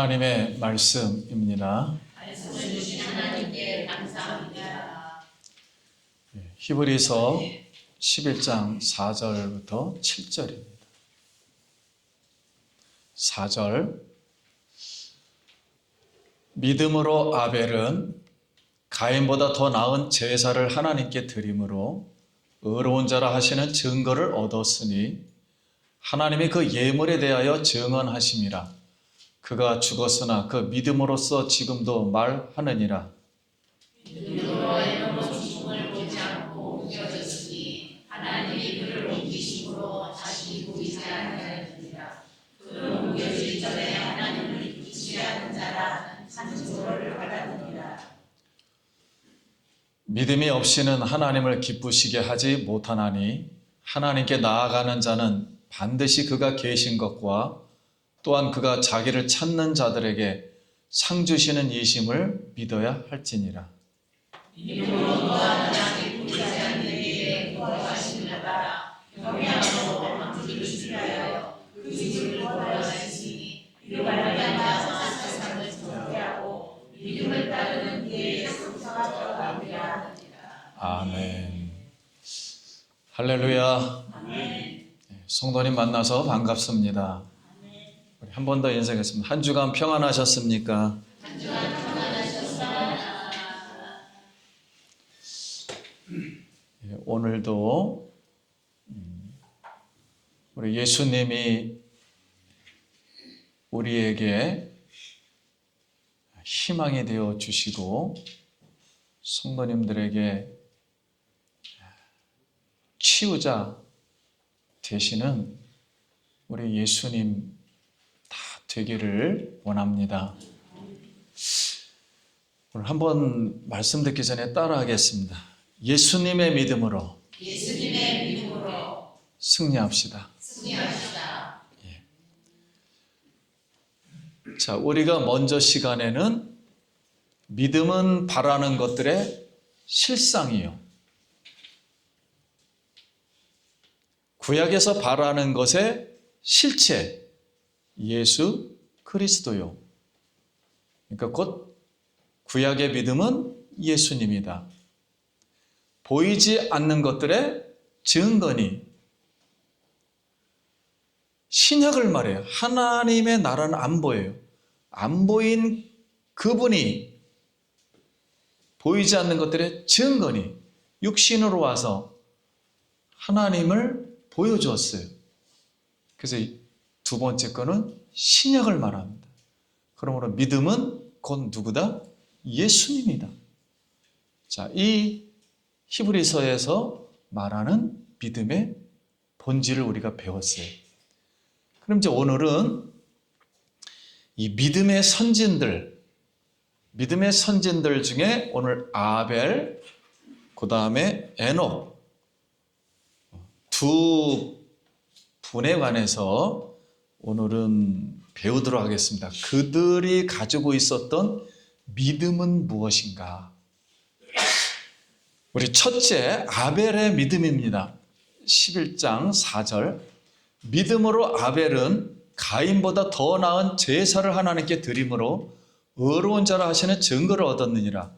하나님의 말씀입니다. 말씀을 주신 하나님께 감사합니다. 히브리서 11장 4절부터 7절입니다. 4절. 믿음으로 아벨은 가인보다 더 나은 제사를 하나님께 드림으로 의로운 자라 하시는 증거를 얻었으니 하나님이 그 예물에 대하여 증언하심이라. 그가 죽었으나 그 믿음으로써 지금도 말하느니라. 믿음으로 에녹은 죽음을 보지 않고 옮겨졌으니 하나님이 그를 옮기심으로 다시 보이지 아니하였느니라. 그는 옮겨지기 전에 하나님을 믿지 않는 자라 한 증거를 받았느니라. 믿음이 없이는 하나님을 기쁘시게 하지 못하나니 하나님께 나아가는 자는 반드시 그가 계신 것과 또한 그가 자기를 찾는 자들에게 상 주시는 이심을 믿어야 할지니라. 믿음으로 또한 자기 보이지 않는 이에게 구하시는 바라 평양으로 방주를 주하여 그 집을 구하시니 이로 말미암아 세상을 정죄하고 믿음을 따르는 그의 성사가 더하게 하느니라. 아멘. 할렐루야. 아멘. 성도님 만나서 반갑습니다. 우리 한 번 더 인사하겠습니다. 한 주간 평안하셨습니까? 한 주간 평안하셨습니다. 오늘도 우리 예수님이 우리에게 희망이 되어 주시고 성도님들에게 치유자 되시는 우리 예수님 다 되기를 원합니다. 오늘 한번 말씀 듣기 전에 따라하겠습니다. 예수님의 믿음으로 승리합시다. 승리합시다. 자, 우리가 먼저 시간에는 믿음은 바라는 것들의 실상이요. 구약에서 바라는 것의 실체, 예수 그리스도요. 그러니까 곧 구약의 믿음은 예수님이다. 보이지 않는 것들의 증거니 신약을 말해요. 하나님의 나라는 안 보여요. 안 보인 그분이 보이지 않는 것들의 증거니 육신으로 와서 하나님을 보여주었어요. 그래서 두 번째 거는 신약을 말합니다. 그러므로 믿음은 곧 누구다? 예수님이다. 자, 이 히브리서에서 말하는 믿음의 본질을 우리가 배웠어요. 그럼 이제 오늘은 이 믿음의 선진들 중에 오늘 아벨, 그 다음에 에녹 두 분에 관해서 오늘은 배우도록 하겠습니다. 그들이 가지고 있었던 믿음은 무엇인가? 우리 첫째 아벨의 믿음입니다. 11장 4절. 믿음으로 아벨은 가인보다 더 나은 제사를 하나님께 드림으로 의로운 자라 하시는 증거를 얻었느니라.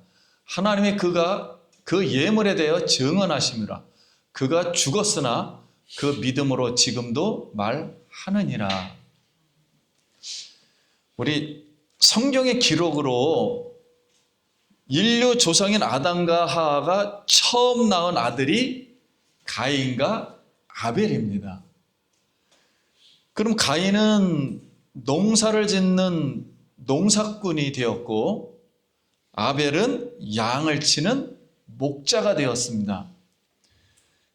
하나님이 그가 그 예물에 대하여 증언하심이라. 그가 죽었으나 그 믿음으로 지금도 말하느니라. 우리 성경의 기록으로 인류 조상인 아담과 하와가 처음 낳은 아들이 가인과 아벨입니다. 그럼 가인은 농사를 짓는 농사꾼이 되었고 아벨은 양을 치는 목자가 되었습니다.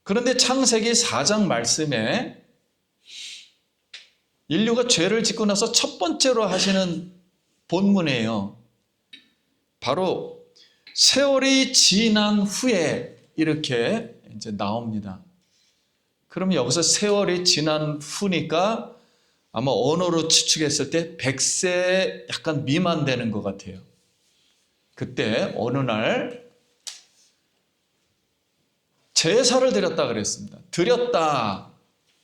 그런데 창세기 4장 말씀에 인류가 죄를 짓고 나서 첫 번째로 하시는 본문이에요. 바로 세월이 지난 후에 이렇게 이제 나옵니다. 그러면 여기서 세월이 지난 후니까 아마 언어로 추측했을 때 100세 약간 미만 되는 것 같아요. 그때 어느 날 제사를 드렸다 그랬습니다. 드렸다.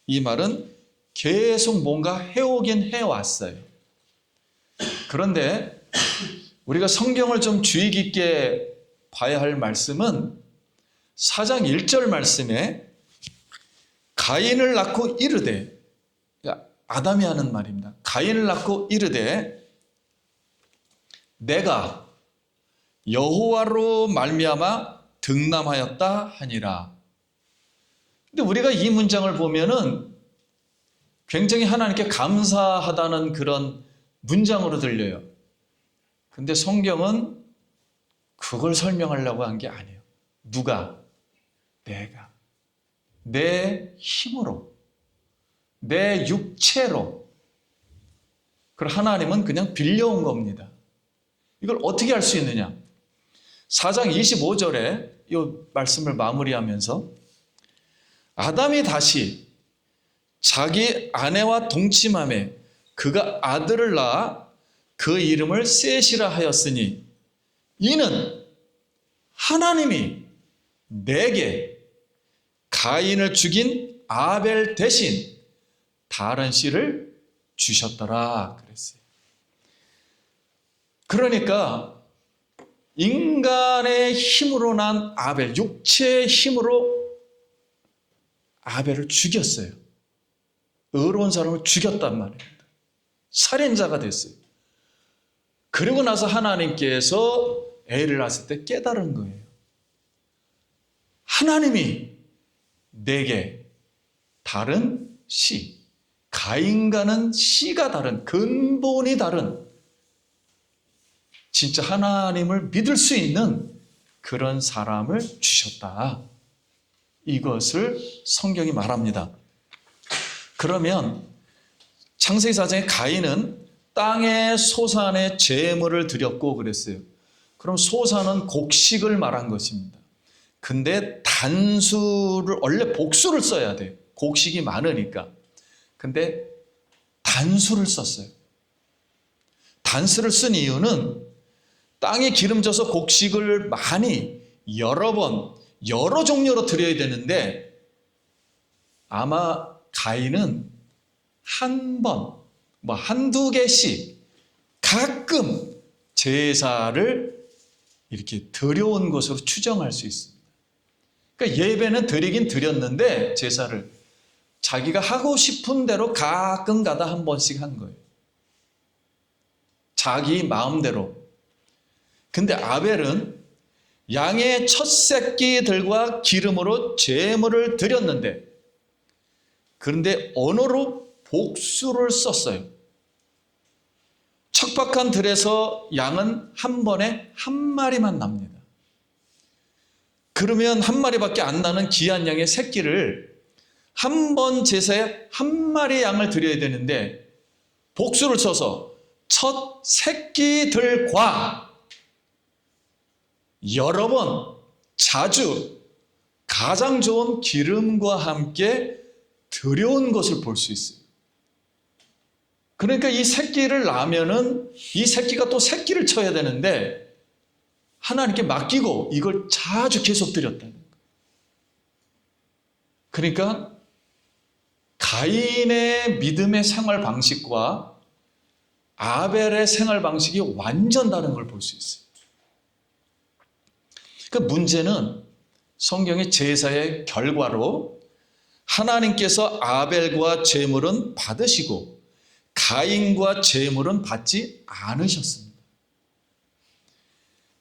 이 말은 계속 뭔가 해오긴 해왔어요. 그런데 우리가 성경을 좀 주의 깊게 봐야 할 말씀은 4장 1절 말씀에 가인을 낳고 이르되, 그러니까 아담이 하는 말입니다. 가인을 낳고 이르되 내가 여호와로 말미암아 득남하였다 하니라. 근데 우리가 이 문장을 보면은 굉장히 하나님께 감사하다는 그런 문장으로 들려요. 근데 성경은 그걸 설명하려고 한 게 아니에요. 누가? 내가. 내 힘으로. 내 육체로. 그걸 하나님은 그냥 빌려온 겁니다. 이걸 어떻게 할 수 있느냐? 4장 25절에 이 말씀을 마무리하면서 아담이 다시 자기 아내와 동침함에 그가 아들을 낳아 그 이름을 셋이라 하였으니 이는 하나님이 내게 가인을 죽인 아벨 대신 다른 씨를 주셨더라 그랬어요. 그러니까 인간의 힘으로 난 아벨, 육체의 힘으로 아벨을 죽였어요. 의로운 사람을 죽였단 말입니다. 살인자가 됐어요. 그리고 나서 하나님께서 애를 낳았을 때 깨달은 거예요. 하나님이 내게 다른 씨, 가인과는 씨가 다른, 근본이 다른, 진짜 하나님을 믿을 수 있는 그런 사람을 주셨다. 이것을 성경이 말합니다. 그러면 창세기 4장에 가인은 땅의 소산의 제물을 드렸고 그랬어요. 그럼 소산은 곡식을 말한 것입니다. 근데 단수를, 원래 복수를 써야 돼. 곡식이 많으니까. 근데 단수를 썼어요. 단수를 쓴 이유는 땅에 기름져서 곡식을 많이 여러 번, 여러 종류로 드려야 되는데 아마 가인은 한 번, 한두 개씩 가끔 제사를 이렇게 드려온 것으로 추정할 수 있습니다. 그러니까 예배는 드리긴 드렸는데 제사를 자기가 하고 싶은 대로 가끔 가다 한 번씩 한 거예요. 자기 마음대로. 근데 아벨은 양의 첫 새끼들과 기름으로 제물을 드렸는데 그런데 언어로 복수를 썼어요. 척박한 들에서 양은 한 번에 한 마리만 납니다. 그러면 한 마리밖에 안 나는 귀한 양의 새끼를 한 번 제사에 한 마리 양을 드려야 되는데 복수를 써서 첫 새끼들과 여러 번 자주 가장 좋은 기름과 함께 드려온 것을 볼 수 있어요. 그러니까 이 새끼를 낳으면은 이 새끼가 또 새끼를 쳐야 되는데 하나님께 맡기고 이걸 자주 계속 드렸다는 거예요. 그러니까 가인의 믿음의 생활 방식과 아벨의 생활 방식이 완전 다른 걸 볼 수 있어요. 그 문제는 성경의 제사의 결과로 하나님께서 아벨과 제물은 받으시고 가인과 제물은 받지 않으셨습니다.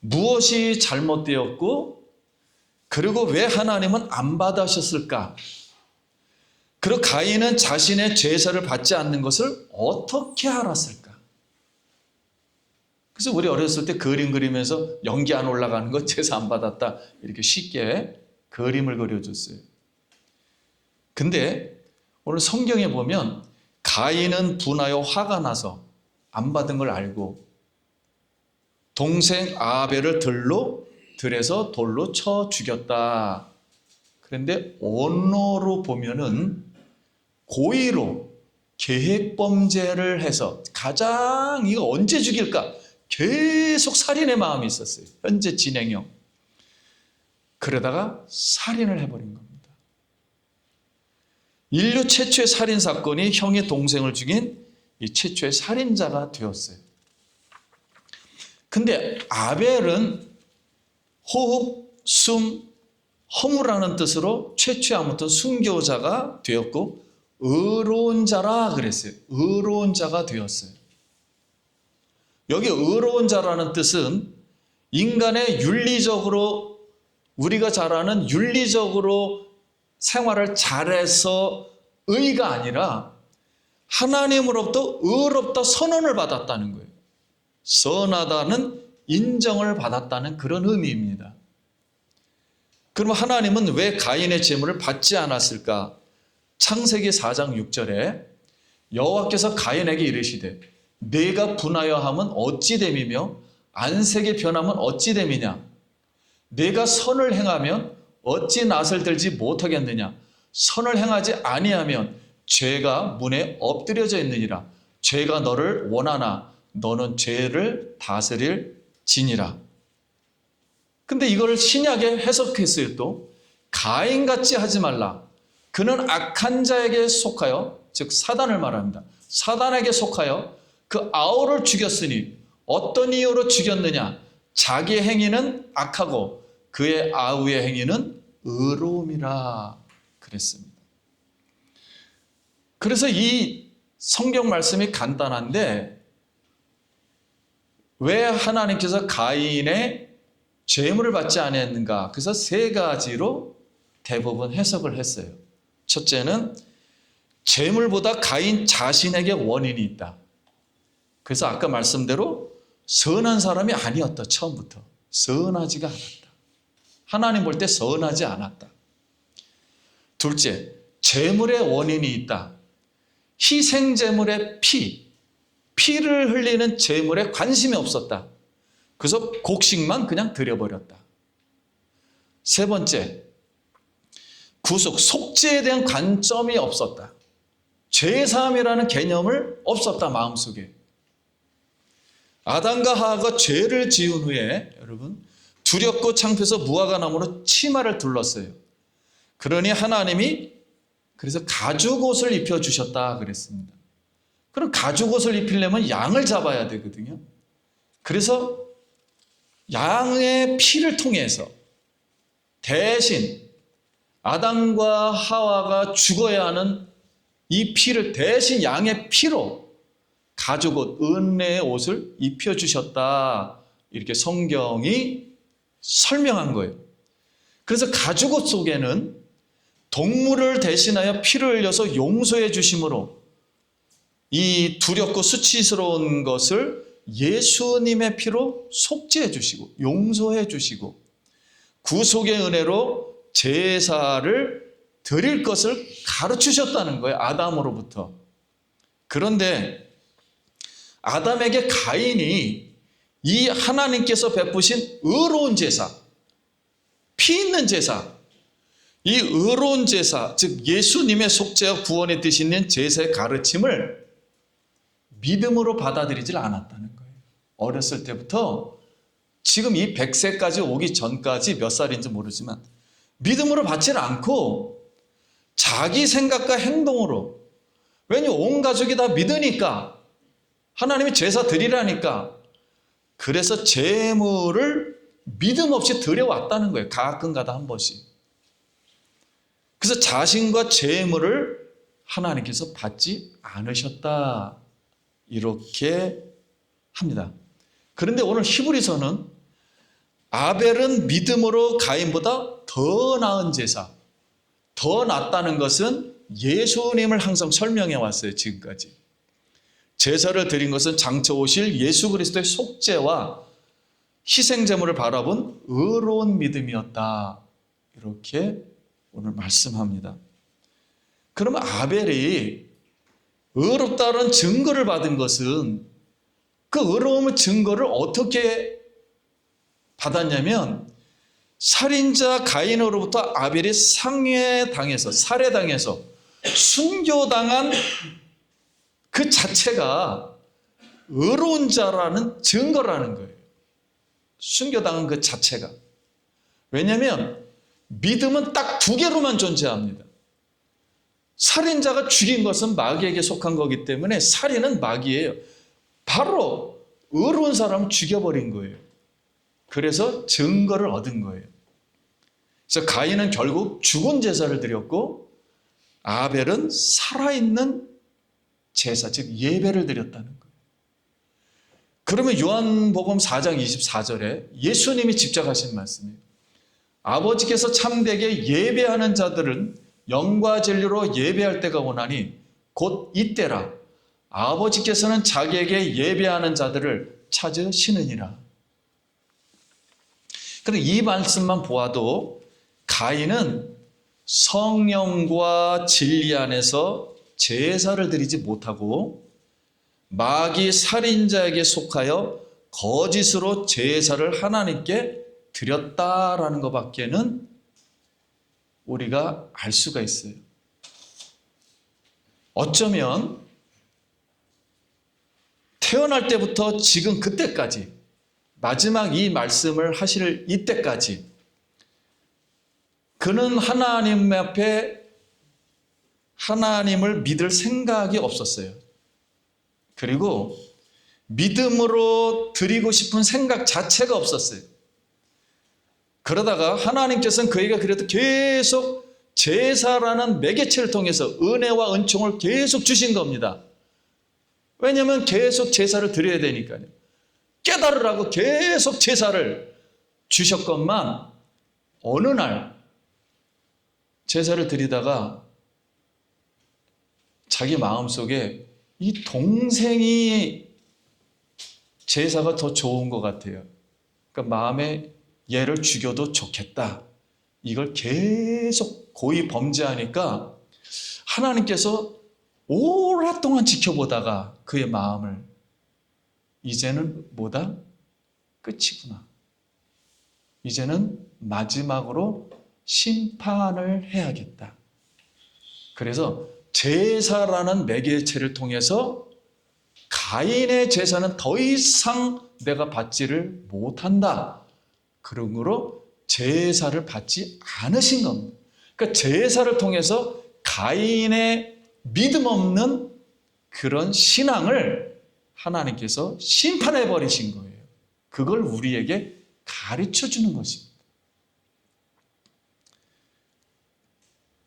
무엇이 잘못되었고 그리고 왜 하나님은 안 받으셨을까? 그리고 가인은 자신의 제사를 받지 않는 것을 어떻게 알았을까? 그래서 우리 어렸을 때 그림 그리면서 연기 안 올라가는 거 제사 안 받았다 이렇게 쉽게 그림을 그려줬어요. 근데 오늘 성경에 보면 가인은 분하여 화가 나서 안 받은 걸 알고 동생 아벨을 들에서 돌로 쳐 죽였다. 그런데 언어로 보면은 고의로 계획범죄를 해서 가장 이거 언제 죽일까? 계속 살인의 마음이 있었어요. 현재 진행형. 그러다가 살인을 해버린 겁니다. 인류 최초의 살인 사건이 형의 동생을 죽인 이 최초의 살인자가 되었어요. 근데 아벨은 호흡, 숨, 허무라는 뜻으로 최초에 아무튼 순교자가 되었고 의로운 자라 그랬어요. 의로운 자가 되었어요. 여기 의로운 자라는 뜻은 인간의 윤리적으로 우리가 잘 아는 윤리적으로 생활을 잘해서 의가 아니라 하나님으로부터 의롭다 선언을 받았다는 거예요. 선하다는 인정을 받았다는 그런 의미입니다. 그럼 하나님은 왜 가인의 제물을 받지 않았을까? 창세기 4장 6절에 여호와께서 가인에게 이르시되 내가 분하여 함은 어찌 됨이며 안색이 변함은 어찌 됨이냐? 내가 선을 행하면 어찌 낯을 들지 못하겠느냐? 선을 행하지 아니하면 죄가 문에 엎드려져 있느니라. 죄가 너를 원하나 너는 죄를 다스릴 지니라. 근데 이걸 신약에 해석했어요. 또 가인같이 하지 말라. 그는 악한 자에게 속하여, 즉 사단을 말합니다. 사단에게 속하여 그 아우를 죽였으니 어떤 이유로 죽였느냐? 자기 행위는 악하고 그의 아우의 행위는 의로움이라 그랬습니다. 그래서 이 성경 말씀이 간단한데 왜 하나님께서 가인의 죄물을 받지 않았는가? 그래서 세 가지로 대부분 해석을 했어요. 첫째는 죄물보다 가인 자신에게 원인이 있다. 그래서 아까 말씀대로 선한 사람이 아니었다. 처음부터 선하지가 않았다. 하나님 볼 때 선하지 않았다. 둘째, 죄물의 원인이 있다. 희생제물의 피를 흘리는 제물에 관심이 없었다. 그래서 곡식만 그냥 드려버렸다. 세 번째, 구속, 속죄에 대한 관점이 없었다. 죄사함이라는 개념을 없었다, 마음속에. 아담과 하와가 죄를 지은 후에 여러분 두렵고 창피해서 무화과 나무로 치마를 둘렀어요. 그러니 하나님이 그래서 가죽옷을 입혀주셨다 그랬습니다. 그럼 가죽옷을 입히려면 양을 잡아야 되거든요. 그래서 양의 피를 통해서 대신 아담과 하와가 죽어야 하는 이 피를 대신 양의 피로 가죽옷, 은혜의 옷을 입혀주셨다. 이렇게 성경이 설명한 거예요. 그래서 가죽옷 속에는 동물을 대신하여 피를 흘려서 용서해 주심으로 이 두렵고 수치스러운 것을 예수님의 피로 속죄해 주시고 용서해 주시고 구속의 은혜로 제사를 드릴 것을 가르치셨다는 거예요. 아담으로부터. 그런데 아담에게 가인이 이 하나님께서 베푸신 의로운 제사, 피 있는 제사, 이 의로운 제사, 즉 예수님의 속죄와 구원의 뜻이 있는 제사의 가르침을 믿음으로 받아들이질 않았다는 거예요. 어렸을 때부터 지금 이 100세까지 오기 전까지 몇 살인지 모르지만 믿음으로 받지를 않고 자기 생각과 행동으로, 왜냐하면 온 가족이 다 믿으니까 하나님이 제사 드리라니까 그래서 제물을 믿음 없이 드려왔다는 거예요. 가끔가다 한 번씩. 그래서 자신과 제물을 하나님께서 받지 않으셨다. 이렇게 합니다. 그런데 오늘 히브리서는 아벨은 믿음으로 가인보다 더 나은 제사, 더 낫다는 것은 예수님을 항상 설명해 왔어요. 지금까지. 제사를 드린 것은 장차 오실 예수 그리스도의 속죄와 희생제물을 바라본 의로운 믿음이었다. 이렇게 오늘 말씀합니다. 그러면 아벨이 의롭다는 증거를 받은 것은 그 의로움의 증거를 어떻게 받았냐면 살인자 가인으로부터 아벨이 살해당해서 순교당한 그 자체가 의로운 자라는 증거라는 거예요. 순교당한 그 자체가. 왜냐하면 믿음은 딱 두 개로만 존재합니다. 살인자가 죽인 것은 마귀에게 속한 거기 때문에 살인은 마귀예요. 바로 의로운 사람을 죽여버린 거예요. 그래서 증거를 얻은 거예요. 그래서 가인은 결국 죽은 제사를 드렸고 아벨은 살아있는 제사, 즉 예배를 드렸다는 거예요. 그러면 요한복음 4장 24절에 예수님이 직접 하신 말씀이에요. 아버지께서 참되게 예배하는 자들은 영과 진리로 예배할 때가 오나니 곧 이때라. 아버지께서는 자기에게 예배하는 자들을 찾으시느니라. 그럼 이 말씀만 보아도 가인은 성령과 진리 안에서 제사를 드리지 못하고 마귀 살인자에게 속하여 거짓으로 제사를 하나님께 드렸다라는 것밖에는 우리가 알 수가 있어요. 어쩌면 태어날 때부터 지금 그때까지 마지막 이 말씀을 하실 이때까지 그는 하나님 앞에 하나님을 믿을 생각이 없었어요. 그리고 믿음으로 드리고 싶은 생각 자체가 없었어요. 그러다가 하나님께서는 그에게 그래도 계속 제사라는 매개체를 통해서 은혜와 은총을 계속 주신 겁니다. 왜냐하면 계속 제사를 드려야 되니까요. 깨달으라고 계속 제사를 주셨건만 어느 날 제사를 드리다가 자기 마음속에 이 동생이 제사가 더 좋은 것 같아요. 그러니까 마음에 얘를 죽여도 좋겠다. 이걸 계속 고의 범죄하니까 하나님께서 오랫동안 지켜보다가 그의 마음을 이제는 뭐다? 끝이구나. 이제는 마지막으로 심판을 해야겠다. 그래서 제사라는 매개체를 통해서 가인의 제사는 더 이상 내가 받지를 못한다. 그러므로 제사를 받지 않으신 겁니다. 그러니까 제사를 통해서 가인의 믿음 없는 그런 신앙을 하나님께서 심판해 버리신 거예요. 그걸 우리에게 가르쳐 주는 것입니다.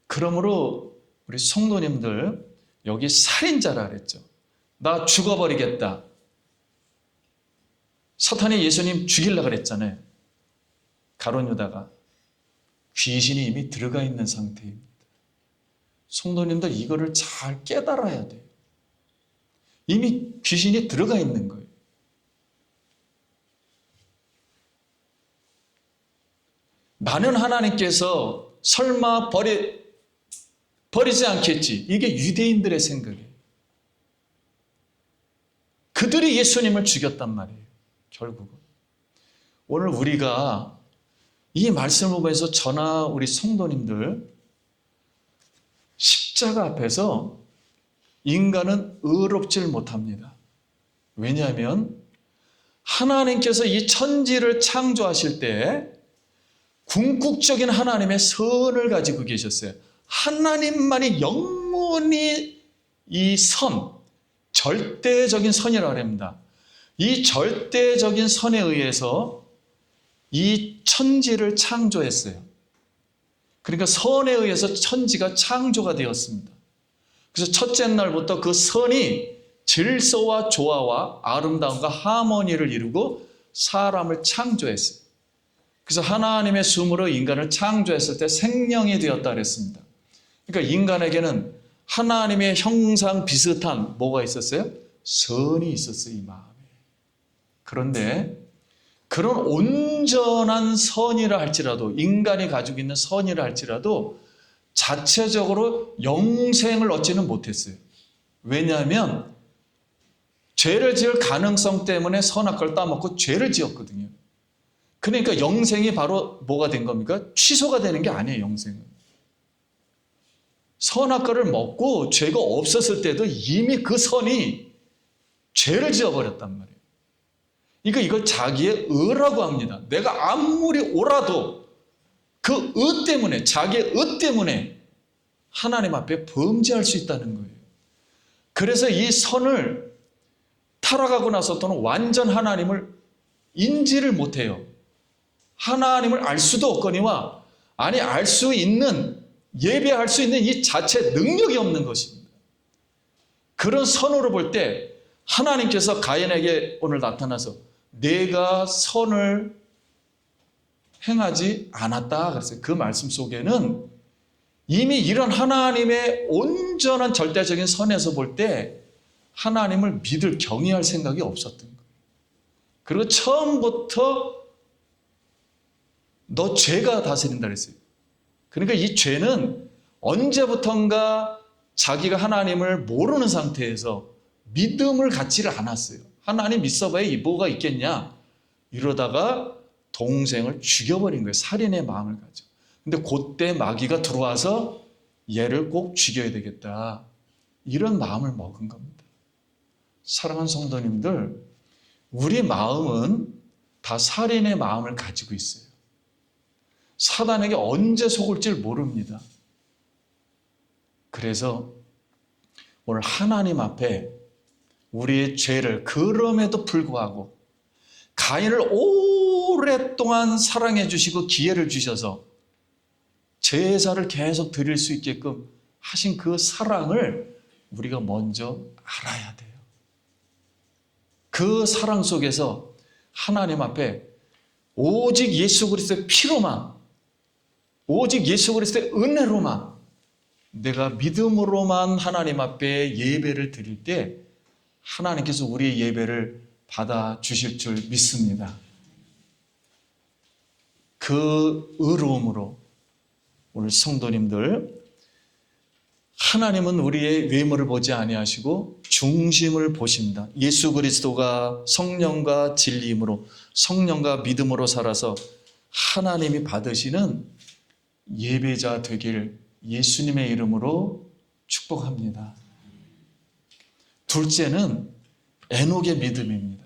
그러므로 우리 성도님들 여기 살인자라 그랬죠. 나 죽어버리겠다. 사탄이 예수님 죽이려고 그랬잖아요. 가룟 유다가. 귀신이 이미 들어가 있는 상태입니다. 성도님들 이거를 잘 깨달아야 돼요. 이미 귀신이 들어가 있는 거예요. 나는 하나님께서 설마 버리지 않겠지. 이게 유대인들의 생각이에요. 그들이 예수님을 죽였단 말이에요. 결국은. 오늘 우리가 이 말씀을 보면서 저나 우리 성도님들 십자가 앞에서 인간은 의롭질 못합니다. 왜냐하면 하나님께서 이 천지를 창조하실 때 궁극적인 하나님의 선을 가지고 계셨어요. 하나님만이 영원히 이 선, 절대적인 선이라고 합니다. 이 절대적인 선에 의해서 이 천지를 창조했어요. 그러니까 선에 의해서 천지가 창조가 되었습니다. 그래서 첫째 날부터 그 선이 질서와 조화와 아름다움과 하모니를 이루고 사람을 창조했어요. 그래서 하나님의 숨으로 인간을 창조했을 때 생명이 되었다 그랬습니다. 그러니까 인간에게는 하나님의 형상 비슷한 뭐가 있었어요? 선이 있었어요, 이 마음에. 그런데 그런 온전한 선이라 할지라도, 인간이 가지고 있는 선이라 할지라도 자체적으로 영생을 얻지는 못했어요. 왜냐하면 죄를 지을 가능성 때문에 선악과를 따먹고 죄를 지었거든요. 그러니까 영생이 바로 뭐가 된 겁니까? 취소가 되는 게 아니에요, 영생은. 선악과를 먹고 죄가 없었을 때도 이미 그 선이 죄를 지어버렸단 말이에요. 그러니까 이걸 자기의 의라고 합니다. 내가 아무리 옳아도 그 의 때문에, 자기의 의 때문에 하나님 앞에 범죄할 수 있다는 거예요. 그래서 이 선을 다 타락하고 나서부터는 완전 하나님을 인지를 못해요. 하나님을 알 수도 없거니와 아니 알 수 있는 예배할 수 있는 이 자체 능력이 없는 것입니다. 그런 선으로 볼 때 하나님께서 가인에게 오늘 나타나서 내가 선을 행하지 않았다 그랬어요. 그 말씀 속에는 이미 이런 하나님의 온전한 절대적인 선에서 볼 때 하나님을 믿을 경외할 생각이 없었던 거예요. 그리고 처음부터 너 죄가 다스린다 그랬어요. 그러니까 이 죄는 언제부턴가 자기가 하나님을 모르는 상태에서 믿음을 갖지를 않았어요. 하나님 믿어봐야 뭐가 있겠냐 이러다가 동생을 죽여버린 거예요. 살인의 마음을 가지고. 근데 그때 마귀가 들어와서 얘를 꼭 죽여야 되겠다 이런 마음을 먹은 겁니다. 사랑하는 성도님들, 우리 마음은 다 살인의 마음을 가지고 있어요. 사단에게 언제 속을지 모릅니다. 그래서 오늘 하나님 앞에 우리의 죄를 그럼에도 불구하고 가인을 오랫동안 사랑해 주시고 기회를 주셔서 제사를 계속 드릴 수 있게끔 하신 그 사랑을 우리가 먼저 알아야 돼요. 그 사랑 속에서 하나님 앞에 오직 예수 그리스도의 피로만, 오직 예수 그리스도의 은혜로만, 내가 믿음으로만 하나님 앞에 예배를 드릴 때 하나님께서 우리의 예배를 받아주실 줄 믿습니다. 그 의로움으로 오늘 성도님들, 하나님은 우리의 외모를 보지 아니하시고 중심을 보신다. 예수 그리스도가 성령과 진리임으로 성령과 믿음으로 살아서 하나님이 받으시는 예배자 되길 예수님의 이름으로 축복합니다. 둘째는 에녹의 믿음입니다.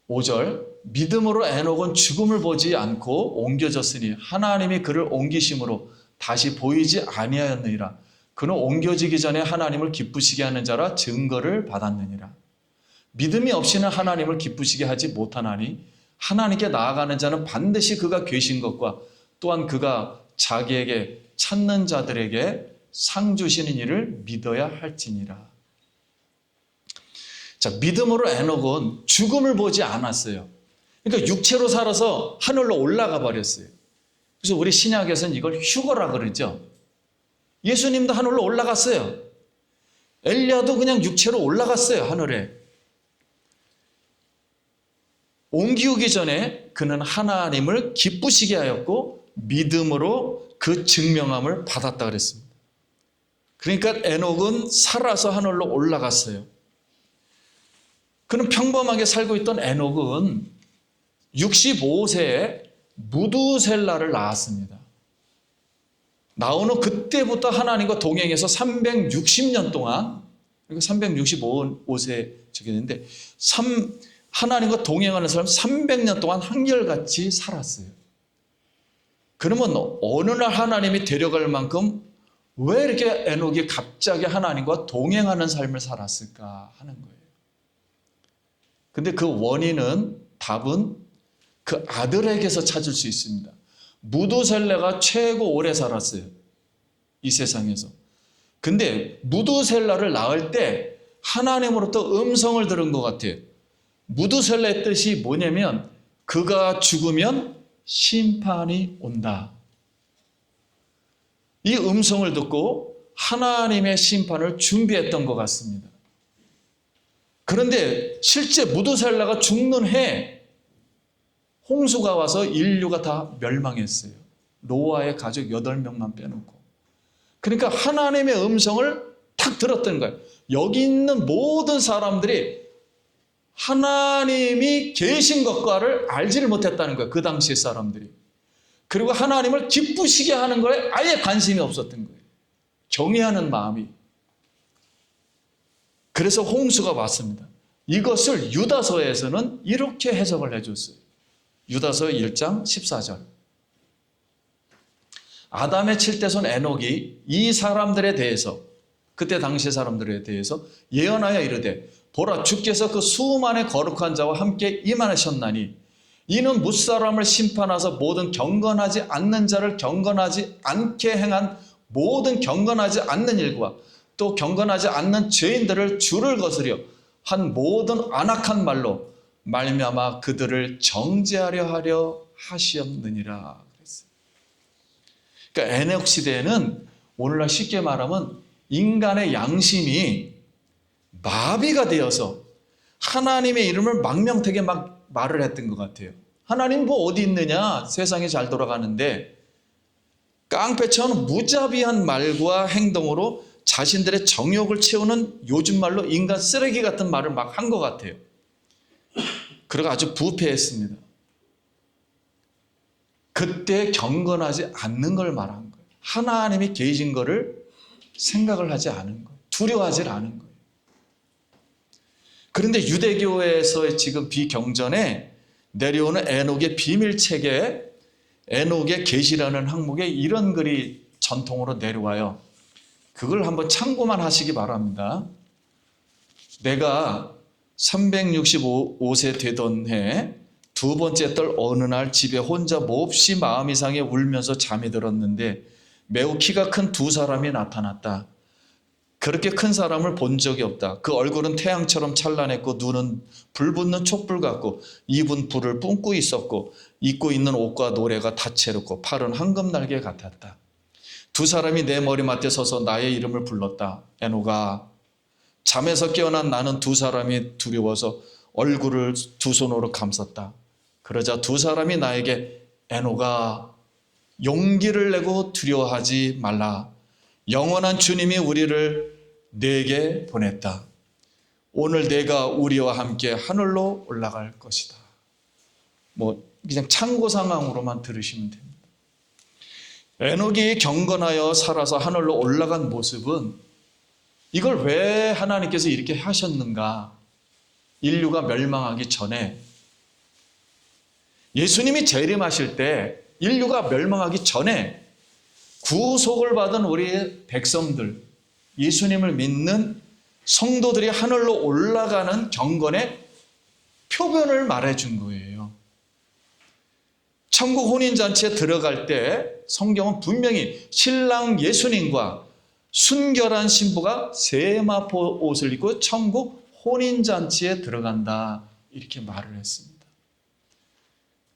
5절, 믿음으로 에녹은 죽음을 보지 않고 옮겨졌으니 하나님이 그를 옮기심으로 다시 보이지 아니하였느니라. 그는 옮겨지기 전에 하나님을 기쁘시게 하는 자라 증거를 받았느니라. 믿음이 없이는 하나님을 기쁘시게 하지 못하나니 하나님께 나아가는 자는 반드시 그가 계신 것과 또한 그가 자기에게 찾는 자들에게 상 주시는 일을 믿어야 할지니라. 자, 믿음으로 에녹은 죽음을 보지 않았어요. 그러니까 육체로 살아서 하늘로 올라가 버렸어요. 그래서 우리 신약에서는 이걸 휴거라 그러죠. 예수님도 하늘로 올라갔어요. 엘리야도 그냥 육체로 올라갔어요, 하늘에. 옮기기 전에 그는 하나님을 기쁘시게 하였고 믿음으로 그 증명함을 받았다 그랬습니다. 그러니까 에녹은 살아서 하늘로 올라갔어요. 그는 평범하게 살고 있던 에녹은 65세에 무두셀라를 낳았습니다. 나오는 그때부터 하나님과 동행해서 360년 동안, 365세 적혀있는데 하나님과 동행하는 사람 300년 동안 한결같이 살았어요. 그러면 어느 날 하나님이 데려갈 만큼 왜 이렇게 에녹이 갑자기 하나님과 동행하는 삶을 살았을까 하는 거예요. 근데 그 원인은, 답은 그 아들에게서 찾을 수 있습니다. 무두셀라가 최고 오래 살았어요. 이 세상에서. 근데 무두셀라를 낳을 때 하나님으로부터 음성을 들은 것 같아요. 무두셀라의 뜻이 뭐냐면 그가 죽으면 심판이 온다. 이 음성을 듣고 하나님의 심판을 준비했던 것 같습니다. 그런데 실제 무두셀라가 죽는 해 홍수가 와서 인류가 다 멸망했어요. 노아의 가족 8명만 빼놓고. 그러니까 하나님의 음성을 딱 들었던 거예요. 여기 있는 모든 사람들이 하나님이 계신 것과를 알지를 못했다는 거예요. 그 당시의 사람들이. 그리고 하나님을 기쁘시게 하는 거에 아예 관심이 없었던 거예요. 경외하는 마음이. 그래서 홍수가 왔습니다. 이것을 유다서에서는 이렇게 해석을 해줬어요. 유다서 1장 14절. 아담의 7대손 에녹이 이 사람들에 대해서, 그때 당시 사람들에 대해서 예언하여 이르되 보라 주께서 그 수많은 거룩한 자와 함께 임하셨나니 이는 무사람을 심판하사 모든 경건하지 않는 자를 경건하지 않게 행한 모든 경건하지 않는 일과 또 경건하지 않는 죄인들을 줄을 거스려 한 모든 안악한 말로 말미암아 그들을 정죄하려 하려 하시었느니라 그랬어요. 그러니까 에녹 시대에는 오늘날 쉽게 말하면 인간의 양심이 마비가 되어서 하나님의 이름을 망명되게 막 말을 했던 것 같아요. 하나님 뭐 어디 있느냐? 세상이 잘 돌아가는데 깡패처럼 무자비한 말과 행동으로 자신들의 정욕을 채우는 요즘 말로 인간 쓰레기 같은 말을 막 한 것 같아요. 그리고 아주 부패했습니다. 그때 경건하지 않는 걸 말한 거예요. 하나님이 계신 거를 생각을 하지 않은 거예요. 두려워하지 않은 거예요. 그런데 유대교에서 지금 비경전에 내려오는 에녹의 비밀책에 에녹의 계시라는 항목에 이런 글이 전통으로 내려와요. 그걸 한번 참고만 하시기 바랍니다. 내가 365세 되던 해 두 번째 달 어느 날 집에 혼자 몹시 마음 이상해 울면서 잠이 들었는데 매우 키가 큰 두 사람이 나타났다. 그렇게 큰 사람을 본 적이 없다. 그 얼굴은 태양처럼 찬란했고 눈은 불붙는 촛불 같고 입은 불을 뿜고 있었고 입고 있는 옷과 노래가 다채롭고 팔은 황금날개 같았다. 두 사람이 내 머리맡에 서서 나의 이름을 불렀다. 에녹아. 잠에서 깨어난 나는 두 사람이 두려워서 얼굴을 두 손으로 감쌌다. 그러자 두 사람이 나에게 에녹아 용기를 내고 두려워하지 말라. 영원한 주님이 우리를 내게 보냈다. 오늘 내가 우리와 함께 하늘로 올라갈 것이다. 뭐 그냥 참고 상황으로만 들으시면 됩니다. 에녹이 경건하여 살아서 하늘로 올라간 모습은 이걸 왜 하나님께서 이렇게 하셨는가? 인류가 멸망하기 전에 예수님이 재림하실 때 인류가 멸망하기 전에 구속을 받은 우리 백성들, 예수님을 믿는 성도들이 하늘로 올라가는 경건의 표본을 말해준 거예요. 천국 혼인잔치에 들어갈 때 성경은 분명히 신랑 예수님과 순결한 신부가 세마포 옷을 입고 천국 혼인잔치에 들어간다 이렇게 말을 했습니다.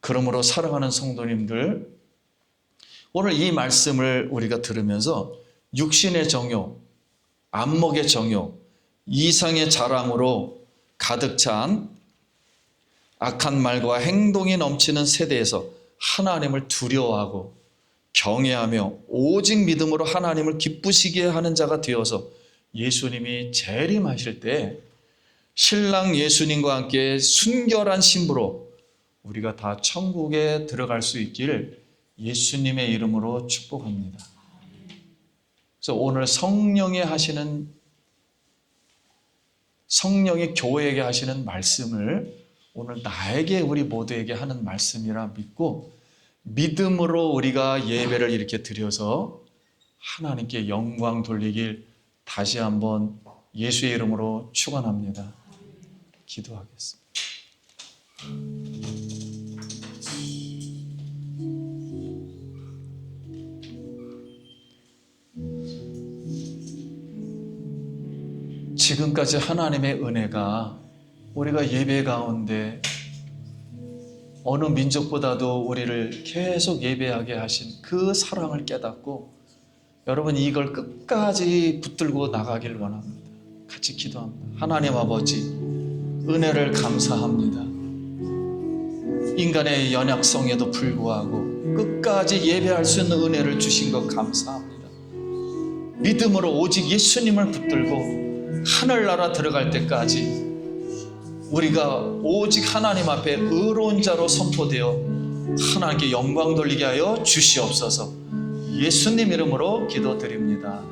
그러므로 사랑하는 성도님들, 오늘 이 말씀을 우리가 들으면서 육신의 정욕, 안목의 정욕, 이상의 자랑으로 가득 찬 악한 말과 행동이 넘치는 세대에서 하나님을 두려워하고 경외하며 오직 믿음으로 하나님을 기쁘시게 하는 자가 되어서 예수님이 재림하실 때 신랑 예수님과 함께 순결한 신부로 우리가 다 천국에 들어갈 수 있기를 예수님의 이름으로 축복합니다. 그래서 오늘 성령이 교회에게 하시는 말씀을 오늘 나에게 우리 모두에게 하는 말씀이라 믿고 믿음으로 우리가 예배를 이렇게 드려서 하나님께 영광 돌리길 다시 한번 예수의 이름으로 축원합니다. 기도하겠습니다. 지금까지 하나님의 은혜가 우리가 예배 가운데 어느 민족보다도 우리를 계속 예배하게 하신 그 사랑을 깨닫고 여러분 이걸 끝까지 붙들고 나가길 원합니다. 같이 기도합니다. 하나님 아버지 은혜를 감사합니다. 인간의 연약성에도 불구하고 끝까지 예배할 수 있는 은혜를 주신 것 감사합니다. 믿음으로 오직 예수님을 붙들고 하늘나라 들어갈 때까지 우리가 오직 하나님 앞에 의로운 자로 선포되어 하나님께 영광 돌리게 하여 주시옵소서. 예수님 이름으로 기도드립니다.